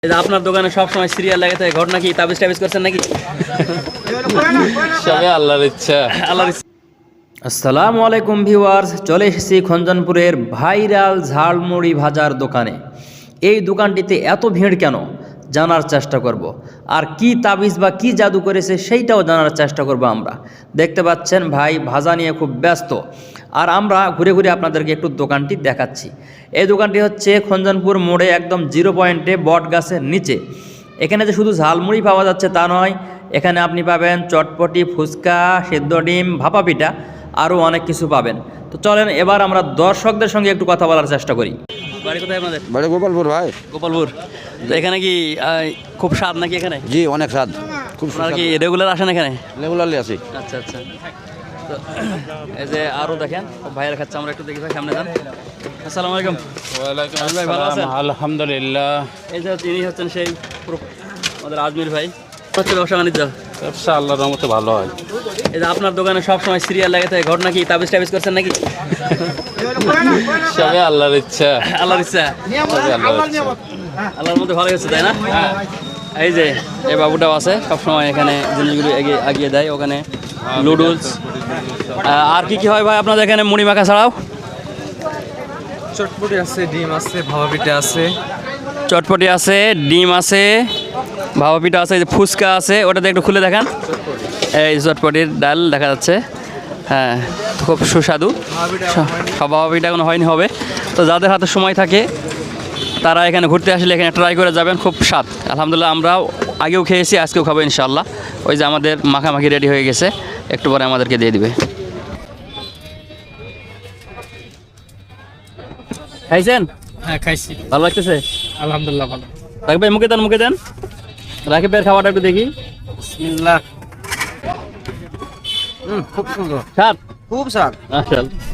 আপনার দোকানে সব সময় সিরিয়াল লাগে থাকে, ঘটনা কি তাবিজ টাবিজ করছেন নাকি? সবে আল্লাহর ইচ্ছা। আল্লাহর ইচ্ছা। আসসালামু আলাইকুম ভিউয়ার্স, চলে এসেছি খঞ্জনপুরের ভাইরাল ঝালমুড়ি ভাজার দোকানে। এই দোকানটিতে এত ভিড় কেন জানার চেষ্টা করব, আর কি তাবিজ বা কি জাদু করেছে সেইটাও জানার চেষ্টা করব। আমরা দেখতে পাচ্ছেন ভাই ভাজা নিয়ে খুব ব্যস্ত, আর আমরা ঘুরে ঘুরে আপনাদেরকে একটু দোকানটি দেখাচ্ছি। এই দোকানটি হচ্ছে খঞ্জনপুর মোড়ে একদম 0 পয়েন্টে বট গাছের নিচে। এখানে যে শুধু ঝালমুড়ি পাওয়া যাচ্ছে তা নয়, এখানে আপনি পাবেন চটপটি, ফুচকা, সেদ্ধ ডিম, ভাপা পিঠা, আরও অনেক কিছু পাবেন। তো চলেন এবার আমরা দর্শকদের সঙ্গে একটু কথা বলার চেষ্টা করি। বাড়ি কোথায় আপনাদের? বাড়ি গোপালপুর ভাই। গোপালপুর। তো এখানে কি খুব স্বাদ নাকি এখানে? জি অনেক স্বাদ, খুব আপনারা কি রেগুলার আসেন এখানে? রেগুলারলি আছি। আচ্ছা আচ্ছা। তো এই যে আরও দেখেন ভাইয়ের খাচ্ছে, আমরা একটু দেখি। ভাই সামনে যান। আসসালামু আলাইকুম। ভাই ভালো আছেন? আলহামদুলিল্লাহ। এই যে ইনি হচ্ছেন সেই পুরো আমাদের আজমির ভাই। হচ্ছে ব্যবসা বাণিজ্য? ব্যবসা আল্লাহর রহমতে ভালো হয়। এই যে আপনার দোকানে সব সময় সিরিয়াল লাগে থাকে, ঘটনা কি তাবিজ টাবিজ করছেন নাকি? সবে আল্লাহর ইচ্ছা। আল্লাহর ইচ্ছা। সবে আল্লাহর ইচ্ছা। আল্লাহর মধ্যে ভালো হচ্ছে, তাই না? এই যে এই বাবুটাও আছে, সবসময় এখানে জিনিসগুলো এগিয়ে দেয়। ওখানে নুডলস আর কি কি হয় ভাই আপনাদের এখানে মুড়ি মাখা ছাড়াও? চটপটি আছে, ডিম আছে, ভাপা পিঠা আছে। চটপটি আছে, ডিম আছে, ভাপা পিঠা আছে, এই যে ফুচকা আছে, ওটাতে একটু খুলে দেখান। এই চটপটির ডাল দেখা যাচ্ছে, হ্যাঁ খুব সুস্বাদু। ভাপা পিঠা কোনো হয়নি, হবে। তো যাদের হাতে সময় থাকে তারা এখানে ঘুরতে আসলে এখানে ট্রাই করে যাবেন, খুব স্বাদ। আলহামদুলিল্লাহ, আমরাও আগেও খেয়েছি, আজকেও খাবো ইনশাআল্লাহ। ওই যে আমাদের মাখামাখি রেডি হয়ে গেছে, একটু পরে আমাদেরকে দিয়ে দিবে। খাইছেন? হ্যাঁ খাইছি, ভালো লাগতেছে? আলহামদুলিল্লাহ ভালো। রাকিব ভাই মুখে দেন, মুখে দেন। রাকিব ভাইয়ের খাবারটা একটু দেখি। বিসমিল্লাহ। খুব সুন্দর, স্বাদ, খুব স্বাদ। মাশাআল্লাহ।